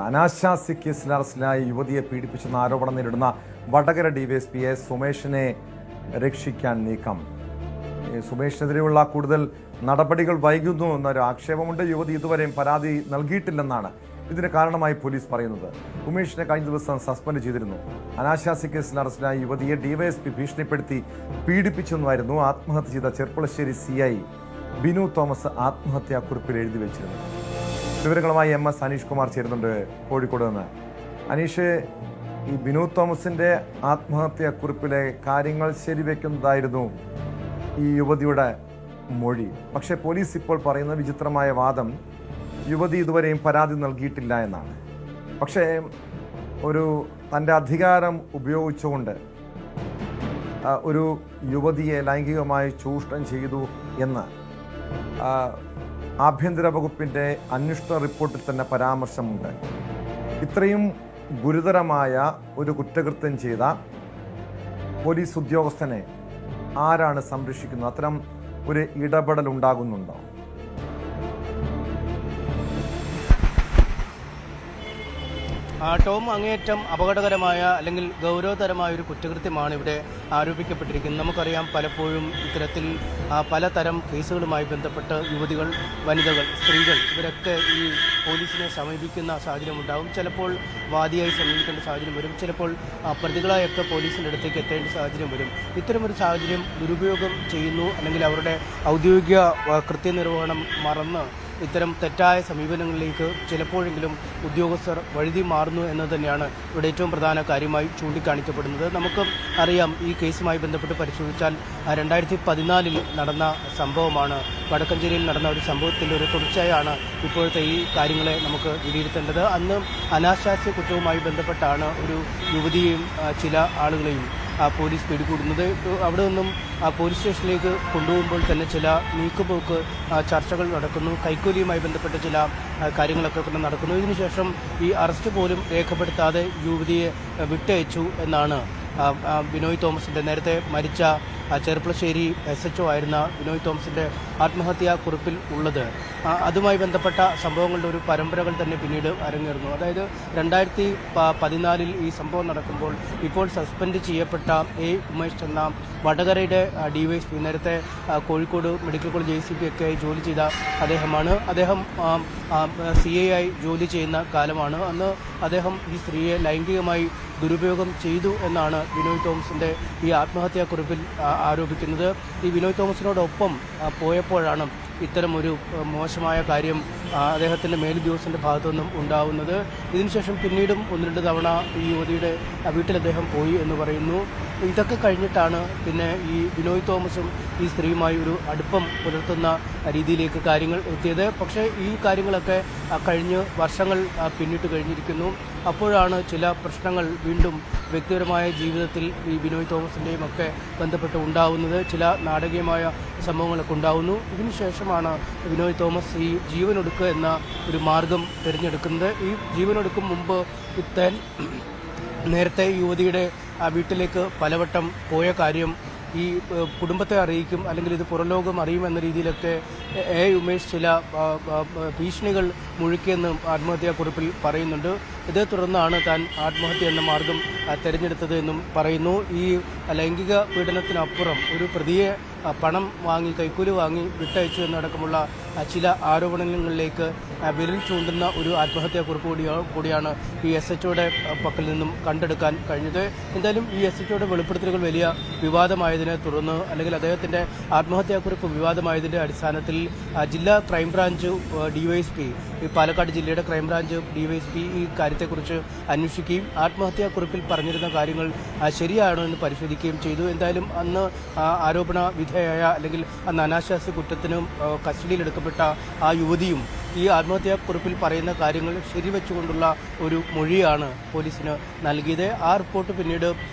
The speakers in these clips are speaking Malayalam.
അനാശാസ്യ കേസിൽ അറസ്റ്റിലായ യുവതിയെ പീഡിപ്പിച്ചെന്ന ആരോപണം നേരിടുന്ന വടകര ഡിവൈഎസ്പിയെ സുമേഷിനെ രക്ഷിക്കാൻ നീക്കം. സുമേഷിനെതിരെയുള്ള കൂടുതൽ നടപടികൾ വൈകുന്നു എന്നൊരു ആക്ഷേപമുണ്ട്. യുവതി ഇതുവരെയും പരാതി നൽകിയിട്ടില്ലെന്നാണ് ഇതിന് കാരണമായി പോലീസ് പറയുന്നത്. ഉമേഷിനെ കഴിഞ്ഞ ദിവസം സസ്പെൻഡ് ചെയ്തിരുന്നു. അനാശാസ്യ കേസിൽ അറസ്റ്റിലായ യുവതിയെ ഡിവൈഎസ്പി ഭീഷണിപ്പെടുത്തി പീഡിപ്പിച്ചെന്നായിരുന്നു ആത്മഹത്യ ചെയ്ത ചെർപ്പുളശ്ശേരി CI ബിനു തോമസ് ആത്മഹത്യാക്കുറിപ്പിൽ എഴുതി വെച്ചിരുന്നു. വിവരങ്ങളുമായി MS അനീഷ് കുമാർ ചേരുന്നുണ്ട് കോഴിക്കോട് നിന്ന്. അനീഷ്, ഈ ബിനു തോമസിന്റെ ആത്മഹത്യാക്കുറിപ്പിലെ കാര്യങ്ങൾ ശരിവെക്കുന്നതായിരുന്നു ഈ യുവതിയുടെ മൊഴി. പക്ഷേ പോലീസ് ഇപ്പോൾ പറയുന്ന വിചിത്രമായ വാദം യുവതി ഇതുവരെയും പരാതി നൽകിയിട്ടില്ല എന്നാണ്. പക്ഷേ തൻ്റെ അധികാരം ഉപയോഗിച്ചുകൊണ്ട് ഒരു യുവതിയെ ലൈംഗികമായി ചൂഷണം ചെയ്തു എന്ന് ആഭ്യന്തര വകുപ്പിൻ്റെ അന്വേഷണ റിപ്പോർട്ടിൽ തന്നെ പരാമർശമുണ്ട്. ഇത്രയും ഗുരുതരമായ ഒരു കുറ്റകൃത്യം ചെയ്ത പോലീസ് ഉദ്യോഗസ്ഥനെ ആരാണ് സംരക്ഷിക്കുന്നത്? അത്തരം ഒരു ഇടപെടൽ ഉണ്ടാകുന്നുണ്ടോ? ടോം, അങ്ങേയറ്റം അപകടകരമായ അല്ലെങ്കിൽ ഗൗരവതരമായ ഒരു കുറ്റകൃത്യമാണ് ഇവിടെ ആരോപിക്കപ്പെട്ടിരിക്കുന്നത്. നമുക്കറിയാം, പലപ്പോഴും ഇത്തരത്തിൽ പലതരം കേസുകളുമായി ബന്ധപ്പെട്ട് യുവതികൾ, വനിതകൾ, സ്ത്രീകൾ ഇവരൊക്കെ ഈ പോലീസിനെ സമീപിക്കുന്ന സാഹചര്യമുണ്ടാകും. ചിലപ്പോൾ വാദിയായി സമീപിക്കേണ്ട സാഹചര്യം വരും, ചിലപ്പോൾ പ്രതികളായൊക്കെ പോലീസിൻ്റെ അടുത്തേക്ക് എത്തേണ്ട സാഹചര്യം വരും. ഇത്തരമൊരു സാഹചര്യം ദുരുപയോഗം ചെയ്യുന്നു, അല്ലെങ്കിൽ അവരുടെ ഔദ്യോഗിക കൃത്യനിർവഹണം മറന്ന് ഇത്തരം തെറ്റായ സമീപനങ്ങളിലേക്ക് ചിലപ്പോഴെങ്കിലും ഉദ്യോഗസ്ഥർ വഴുതി മാറുന്നു എന്നത് തന്നെയാണ് ഇവിടെ ഏറ്റവും പ്രധാന കാര്യമായി ചൂണ്ടിക്കാണിക്കപ്പെടുന്നത്. നമുക്ക് അറിയാം, ഈ കേസുമായി ബന്ധപ്പെട്ട് പരിശോധിച്ചാൽ 2014 നടന്ന സംഭവമാണ്. വടക്കഞ്ചേരിയിൽ നടന്ന ഒരു സംഭവത്തിൻ്റെ ഒരു തുടർച്ചയാണ് ഇപ്പോഴത്തെ ഈ കാര്യങ്ങളെ നമുക്ക് വിലയിരുത്തേണ്ടത്. അന്ന് അനാശാസ്യ കുറ്റവുമായി ബന്ധപ്പെട്ടാണ് ഒരു യുവതിയെയും ചില ആളുകളെയും പോലീസ് പിടികൂടുന്നത്. അവിടെ നിന്നും പോലീസ് സ്റ്റേഷനിലേക്ക് കൊണ്ടുപോകുമ്പോൾ തന്നെ ചില നീക്കുപോക്ക് ചർച്ചകൾ നടക്കുന്നു. കൈക്കൂലിയുമായി ബന്ധപ്പെട്ട ചില കാര്യങ്ങളൊക്കെ തന്നെ നടക്കുന്നു. ഇതിനുശേഷം ഈ അറസ്റ്റ് പോലും രേഖപ്പെടുത്താതെ യുവതിയെ വിട്ടയച്ചു എന്നാണ് ബിനോയ് തോമസിൻ്റെ, നേരത്തെ മരിച്ച ചെർപ്പുളശ്ശേരി SHO ആയിരുന്ന ബിനോയ് തോമസിൻ്റെ ആത്മഹത്യാ കുറിപ്പിൽ ഉള്ളത്. അതുമായി ബന്ധപ്പെട്ട സംഭവങ്ങളുടെ ഒരു പരമ്പരകൾ തന്നെ പിന്നീട് അരങ്ങേറുന്നു. അതായത് 2014 ഈ സംഭവം നടക്കുമ്പോൾ ഇപ്പോൾ സസ്പെൻഡ് ചെയ്യപ്പെട്ട ഉമേഷ് എന്ന വടകരയുടെ DYSP, നേരത്തെ കോഴിക്കോട് മെഡിക്കൽ കോളേജ് ACP ഒക്കെ ജോലി ചെയ്ത അദ്ദേഹമാണ്. അദ്ദേഹം CI ആയി ജോലി ചെയ്യുന്ന കാലമാണ്. അന്ന് അദ്ദേഹം ഈ സ്ത്രീയെ ലൈംഗികമായി ദുരുപയോഗം ചെയ്തു എന്നാണ് ബിനോയ് തോമസിൻ്റെ ഈ ആത്മഹത്യാക്കുറിപ്പിൽ ആരോപിക്കുന്നത്. ഈ ബിനോയ് തോമസിനോടൊപ്പം പോയപ്പോഴാണ് ഇത്തരമൊരു മോശമായ കാര്യം അദ്ദേഹത്തിൻ്റെ മേലുദ്യോഗസ്ഥൻ്റെ ഭാഗത്തുനിന്നും ഉണ്ടാവുന്നത്. ഇതിനുശേഷം പിന്നീടും 1-2 തവണ ഈ യുവതിയുടെ വീട്ടിൽ അദ്ദേഹം പോയി എന്ന് പറയുന്നു. ഇതൊക്കെ കഴിഞ്ഞിട്ടാണ് പിന്നെ ഈ ബിനോയ് തോമസും ഈ സ്ത്രീയുമായി ഒരു അടുപ്പം പുലർത്തുന്ന രീതിയിലേക്ക് കാര്യങ്ങൾ എത്തിയത്. പക്ഷേ ഈ കാര്യങ്ങളൊക്കെ കഴിഞ്ഞ് വർഷങ്ങൾ പിന്നിട്ട് കഴിഞ്ഞിരിക്കുന്നു. അപ്പോഴാണ് ചില പ്രശ്നങ്ങൾ വീണ്ടും വ്യക്തിപരമായ ജീവിതത്തിൽ ഈ ബിനോയ് തോമസിൻ്റെയും ഒക്കെ ബന്ധപ്പെട്ട് ഉണ്ടാവുന്നത്. ചില നാടകീയമായ സംഭവങ്ങളൊക്കെ ഉണ്ടാവുന്നു. ഇതിനുശേഷമാണ് ബിനോയ് തോമസ് ഈ ജീവനൊടുക്കുക എന്ന ഒരു മാർഗം തിരഞ്ഞെടുക്കുന്നത്. ഈ ജീവനൊടുക്കും മുമ്പ് ഇത്താൻ നേരത്തെ യുവതിയുടെ വീട്ടിലേക്ക് പലവട്ടം പോയ കാര്യം ഈ കുടുംബത്തെ അറിയിക്കും, അല്ലെങ്കിൽ ഇത് പുറലോകം അറിയുമെന്ന രീതിയിലൊക്കെ ഉമേഷ് ചില ഭീഷണികൾ മുഴുക്കിയെന്നും ആത്മഹത്യാക്കുറിപ്പിൽ പറയുന്നുണ്ട്. ഇതേ തുടർന്നാണ് താൻ ആത്മഹത്യ എന്ന മാർഗം തിരഞ്ഞെടുത്തത് എന്നും പറയുന്നു. ഈ ലൈംഗിക പീഡനത്തിനപ്പുറം ഒരു പ്രതിയെ പണം വാങ്ങി, കൈക്കൂലി വാങ്ങി വിട്ടയച്ചു എന്നടക്കമുള്ള ചില ആരോപണങ്ങളിലേക്ക് വിരൽ ചൂണ്ടുന്ന ഒരു ആത്മഹത്യാക്കുറിപ്പ് കൂടിയാണ് ഈ SHOയുടെ പക്കൽ നിന്നും കണ്ടെടുക്കാൻ കഴിഞ്ഞത്. എന്തായാലും ഈ SHOയുടെ വെളിപ്പെടുത്തലുകൾ വലിയ വിവാദമായതിനെ തുടർന്ന്, അല്ലെങ്കിൽ അദ്ദേഹത്തിൻ്റെ ആത്മഹത്യാക്കുറിപ്പ് വിവാദമായതിൻ്റെ അടിസ്ഥാനത്തിൽ ജില്ലാ ക്രൈംബ്രാഞ്ച് DYSP, ഈ പാലക്കാട് ജില്ലയുടെ ക്രൈംബ്രാഞ്ച് DYSP ഈ കാര്യത്തെക്കുറിച്ച് അന്വേഷിക്കുകയും ആത്മഹത്യാക്കുറിപ്പിൽ പറഞ്ഞിരുന്ന കാര്യങ്ങൾ ശരിയാണോ എന്ന് പരിശോധിക്കുകയും ചെയ്തു. എന്തായാലും അന്ന് ആരോപണ വിധേയായ, അല്ലെങ്കിൽ അന്ന് അനാശാസ്യ കുറ്റത്തിനും കസ്റ്റഡിയിലെടുക്കപ്പെട്ട ആ യുവതിയും ഈ ആത്മഹത്യാക്കുറിപ്പിൽ പറയുന്ന കാര്യങ്ങൾ ശരിവെച്ചുകൊണ്ടുള്ള ഒരു മൊഴിയാണ് പോലീസിന് നൽകിയത്. ആ റിപ്പോർട്ട് പിന്നീട്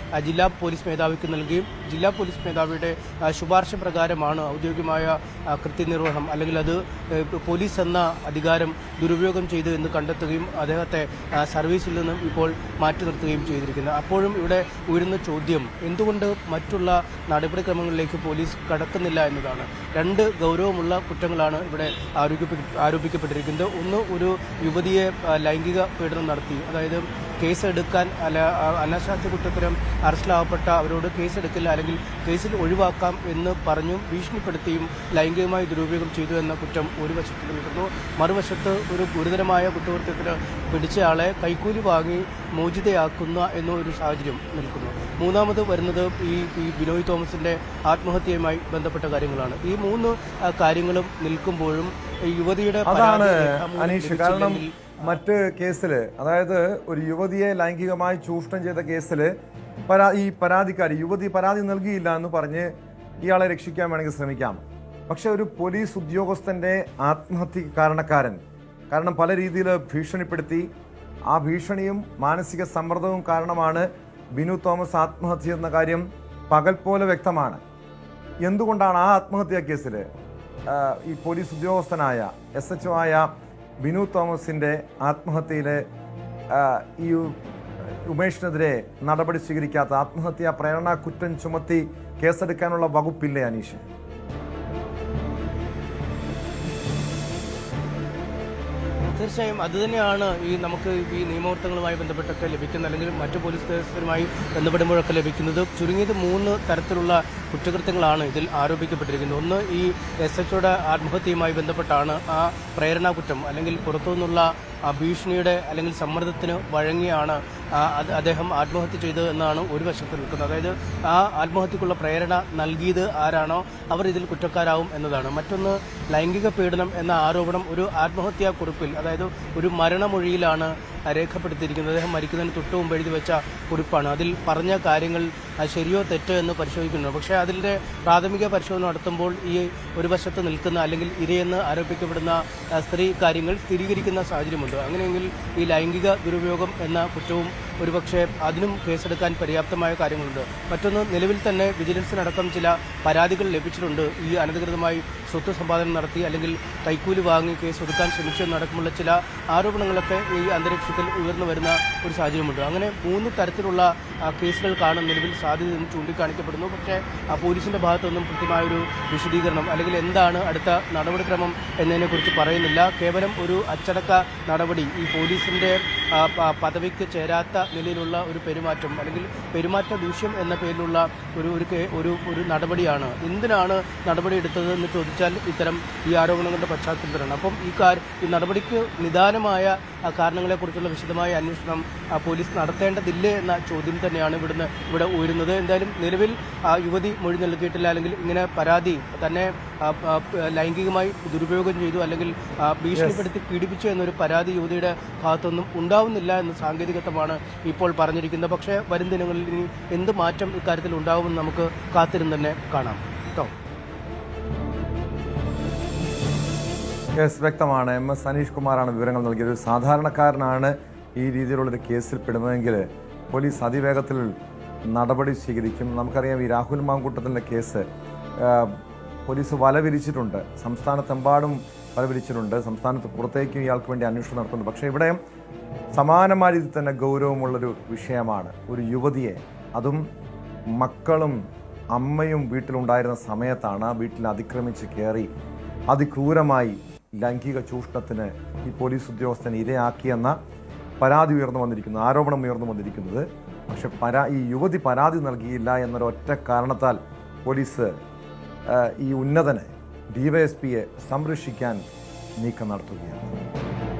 ജില്ലാ പോലീസ് മേധാവിക്ക് നൽകുകയും ജില്ലാ പോലീസ് മേധാവിയുടെ ശുപാർശ പ്രകാരമാണ് ഔദ്യോഗികമായ കൃത്യനിർവഹണം, അല്ലെങ്കിൽ അത് പോലീസ് എന്ന അധികാരം ദുരുപയോഗം ചെയ്തു എന്ന് കണ്ടെത്തുകയും അദ്ദേഹത്തെ സർവീസിൽ നിന്നും ഇപ്പോൾ മാറ്റി നിർത്തുകയും ചെയ്തിരിക്കുന്നത്. അപ്പോഴും ഇവിടെ ഉയരുന്ന ചോദ്യം, എന്തുകൊണ്ട് മറ്റുള്ള നടപടിക്രമങ്ങളിലേക്ക് പോലീസ് കടക്കുന്നില്ല എന്നതാണ്. 2 ഗൗരവമുള്ള കുറ്റങ്ങളാണ് ഇവിടെ ആരോപിക്കപ്പെടുന്നത്. ആരോപിക്കപ്പെട്ടിരിക്കുന്നത്. ഒന്ന്, ഒരു യുവതിയെ ലൈംഗിക പീഡനം നടത്തി, അതായത് കേസെടുക്കാൻ അനാശാസ്യ കുറ്റത്തിലും അറസ്റ്റിലാവപ്പെട്ട അവരോട് കേസെടുക്കില്ല അല്ലെങ്കിൽ കേസിൽ ഒഴിവാക്കാം എന്ന് പറഞ്ഞും ഭീഷണിപ്പെടുത്തിയും ലൈംഗികമായി ദുരുപയോഗം ചെയ്തു എന്ന കുറ്റം ഒരു വശത്ത് നിൽക്കുന്നു. മറുവശത്ത് ഒരു ഗുരുതരമായ കുറ്റകൃത്യത്തിന് പിടിച്ചയാളെ കൈക്കൂലി വാങ്ങി മോചിതയാക്കുന്ന എന്നൊരു സാഹചര്യം നിൽക്കുന്നു. മൂന്നാമത് വരുന്നത് ഈ ബിനോയ് തോമസിന്റെ ആത്മഹത്യയുമായി ബന്ധപ്പെട്ട കാര്യങ്ങളാണ്. ഈ മൂന്ന് കാര്യങ്ങളും നിൽക്കുമ്പോഴും യുവതിയുടെ അതാണ് അനീഷ്. കാരണം മറ്റ് കേസില്, അതായത് ഒരു യുവതിയെ ലൈംഗികമായി ചൂഷണം ചെയ്ത കേസില് ഈ പരാതിക്കാരി യുവതി പരാതി നൽകിയില്ല എന്ന് പറഞ്ഞ് ഇയാളെ രക്ഷിക്കാൻ വേണമെങ്കിൽ ശ്രമിക്കാം. പക്ഷെ ഒരു പോലീസ് ഉദ്യോഗസ്ഥന്റെ ആത്മഹത്യക്ക് കാരണക്കാരൻ, കാരണം പല രീതിയിൽ ഭീഷണിപ്പെടുത്തി, ആ ഭീഷണിയും മാനസിക സമ്മർദ്ദവും കാരണമാണ് ബിനു തോമസ് ആത്മഹത്യ എന്ന കാര്യം പകൽ പോലെ വ്യക്തമാണ്. എന്തുകൊണ്ടാണ് ആ ആത്മഹത്യാ കേസിൽ ഈ പോലീസ് ഉദ്യോഗസ്ഥനായ SHO ആയ ബിനു തോമസിന്റെ ആത്മഹത്യയിൽ ഈ ഉമേഷിനെതിരെ നടപടി സ്വീകരിക്കാത്ത? ആത്മഹത്യാ പ്രേരണ കുറ്റം ചുമത്തി കേസെടുക്കാനുള്ള വകുപ്പില്ലേ അനീഷ്? തീർച്ചയായും അതുതന്നെയാണ് നമുക്ക് ഈ നിയമവൃത്തങ്ങളുമായി ബന്ധപ്പെട്ടൊക്കെ ലഭിക്കുന്ന, അല്ലെങ്കിൽ മറ്റു പോലീസ് ഉദ്യോഗസ്ഥരുമായി ബന്ധപ്പെടുമ്പോഴൊക്കെ ലഭിക്കുന്നത്. ചുരുങ്ങിയത് 3 തരത്തിലുള്ള കുറ്റകൃത്യങ്ങളാണ് ഇതിൽ ആരോപിക്കപ്പെട്ടിരിക്കുന്നത്. ഒന്ന്, ഈ SHOയുടെ ആത്മഹത്യയുമായി ബന്ധപ്പെട്ടാണ് ആ പ്രേരണാ കുറ്റം, അല്ലെങ്കിൽ പുറത്തുനിന്നുള്ള ഭീഷണിയുടെ അല്ലെങ്കിൽ സമ്മർദ്ദത്തിന് വഴങ്ങിയാണ് അദ്ദേഹം ആത്മഹത്യ ചെയ്തത് എന്നാണ് ഒരു വശത്ത് നിൽക്കുന്നത്. അതായത് ആ ആത്മഹത്യക്കുള്ള പ്രേരണ നൽകിയത് ആരാണോ അവർ ഇതിൽ കുറ്റക്കാരാവും എന്നതാണ്. മറ്റൊന്ന്, ലൈംഗിക പീഡനം എന്ന ആരോപണം ഒരു ആത്മഹത്യാ കുറിപ്പിൽ, അതായത് ഒരു മരണമൊഴിയിലാണ് രേഖപ്പെടുത്തിയിരിക്കുന്നത്. അദ്ദേഹം മരിക്കുന്നതിന് തൊട്ട് മുമ്പ് എഴുതി വെച്ച കുറിപ്പാണ്. അതിൽ പറഞ്ഞ കാര്യങ്ങൾ ശരിയോ തെറ്റോ എന്ന് പരിശോധിക്കുന്നു. പക്ഷേ അതിൻ്റെ പ്രാഥമിക പരിശോധന നടത്തുമ്പോൾ ഈ ഒരു വശത്ത് നിൽക്കുന്ന അല്ലെങ്കിൽ ഇരയെന്ന് ആരോപിക്കപ്പെടുന്ന സ്ത്രീ കാര്യങ്ങൾ സ്ഥിരീകരിക്കുന്ന സാഹചര്യമുണ്ട്. അങ്ങനെയെങ്കിൽ ഈ ലൈംഗിക ദുരുപയോഗം എന്ന കുറ്റവും ഒരുപക്ഷെ അതിനും കേസെടുക്കാൻ പര്യാപ്തമായ കാര്യങ്ങളുണ്ട്. മറ്റൊന്ന്, നിലവിൽ തന്നെ വിജിലൻസിനടക്കം ചില പരാതികൾ ലഭിച്ചിട്ടുണ്ട്. ഈ അനധികൃതമായി സ്വത്ത് സമ്പാദനം നടത്തി അല്ലെങ്കിൽ കൈക്കൂലി വാങ്ങി കേസ് ഒതുക്കാൻ ശ്രമിച്ചെന്നടക്കമുള്ള ചില ആരോപണങ്ങളൊക്കെ ഈ അന്തരീക്ഷത്തിൽ ഉയർന്നു വരുന്ന ഒരു സാഹചര്യമുണ്ട്. അങ്ങനെ 3 തരത്തിലുള്ള കേസുകൾക്കാണ് നിലവിൽ സാധ്യതയെന്ന് ചൂണ്ടിക്കാണിക്കപ്പെടുന്നു. പക്ഷേ പോലീസിന്റെ ഭാഗത്തൊന്നും കൃത്യമായൊരു വിശദീകരണം അല്ലെങ്കിൽ എന്താണ് അടുത്ത നടപടിക്രമം എന്നതിനെക്കുറിച്ച് പറയുന്നില്ല. കേവലം ഒരു അച്ചടക്ക നടപടി, ഈ പോലീസിന്റെ പദവിക്ക് ചേരാത്ത നിലയിലുള്ള ഒരു പെരുമാറ്റം അല്ലെങ്കിൽ പെരുമാറ്റ ദൂഷ്യം എന്ന പേരിലുള്ള ഒരു നടപടിയാണ്. എന്തിനാണ് നടപടി എടുത്തത് എന്ന് ചോദിച്ചാൽ ഇത്തരം ഈ ആരോപണങ്ങളുടെ പശ്ചാത്തലത്തിലാണ്. അപ്പം ഈ നടപടിക്ക് നിദാനമായ കാരണങ്ങളെക്കുറിച്ചുള്ള വിശദമായ അന്വേഷണം പോലീസ് നടത്തേണ്ടതില്ലേ എന്ന ചോദ്യം തന്നെയാണ് ഇവിടെ ഉയരുന്നത്. എന്തായാലും നിലവിൽ യുവതി മൊഴി നൽകിയിട്ടില്ല, അല്ലെങ്കിൽ ഇങ്ങനെ പരാതി തന്നെ ലൈംഗികമായി ദുരുപയോഗം ചെയ്തു അല്ലെങ്കിൽ ഭീഷണിപ്പെടുത്തി പീഡിപ്പിച്ചു എന്നൊരു പരാതി യുവതിയുടെ ഭാഗത്തൊന്നും ഉണ്ടാവുന്നില്ല എന്ന സാങ്കേതികത്വമാണ് ഇപ്പോൾ പറഞ്ഞിരിക്കുന്നത്. പക്ഷേ വരും ദിനങ്ങളിൽ ഇനി എന്ത് മാറ്റം ഇക്കാര്യത്തിൽ ഉണ്ടാവുമെന്ന് നമുക്ക് കാത്തിരുന്ന് തന്നെ കാണാം. കേട്ടോ. വ്യക്തമാണ്. MS അനീഷ് കുമാറാണ് വിവരങ്ങൾ നൽകിയത്. ഒരു സാധാരണക്കാരനാണ് ഈ രീതിയിലുള്ളൊരു കേസിൽ പെടുന്നതെങ്കിൽ പോലീസ് അതിവേഗത്തിൽ നടപടി സ്വീകരിക്കും. നമുക്കറിയാം, ഈ രാഹുൽ മാങ്കൂട്ടത്തിൻ്റെ കേസ് പോലീസ് വലവിരിച്ചിട്ടുണ്ട്, സംസ്ഥാനത്തെമ്പാടും വലവിരിച്ചിട്ടുണ്ട്, സംസ്ഥാനത്ത് പുറത്തേക്കും ഇയാൾക്ക് വേണ്ടി അന്വേഷണം നടത്തുന്നുണ്ട്. പക്ഷേ ഇവിടെ സമാനമായ രീതിയിൽ തന്നെ ഗൗരവമുള്ളൊരു വിഷയമാണ്. ഒരു യുവതിയെ, അതും മക്കളും അമ്മയും വീട്ടിലുണ്ടായിരുന്ന സമയത്താണ് ആ വീട്ടിൽ അതിക്രമിച്ച് കയറി അതിക്രൂരമായി ലൈംഗിക ചൂഷണത്തിന് ഈ പോലീസ് ഉദ്യോഗസ്ഥൻ ഇരയാക്കിയെന്ന പരാതി ഉയർന്നു വന്നിരിക്കുന്നത്, ആരോപണം ഉയർന്നു വന്നിരിക്കുന്നത്. പക്ഷെ ഈ യുവതി പരാതി നൽകിയില്ല എന്നൊരൊറ്റ കാരണത്താൽ പോലീസ് ഈ ഉന്നതനെ DYSPയെ സംരക്ഷിക്കാൻ നീക്കം നടത്തുകയാണ്.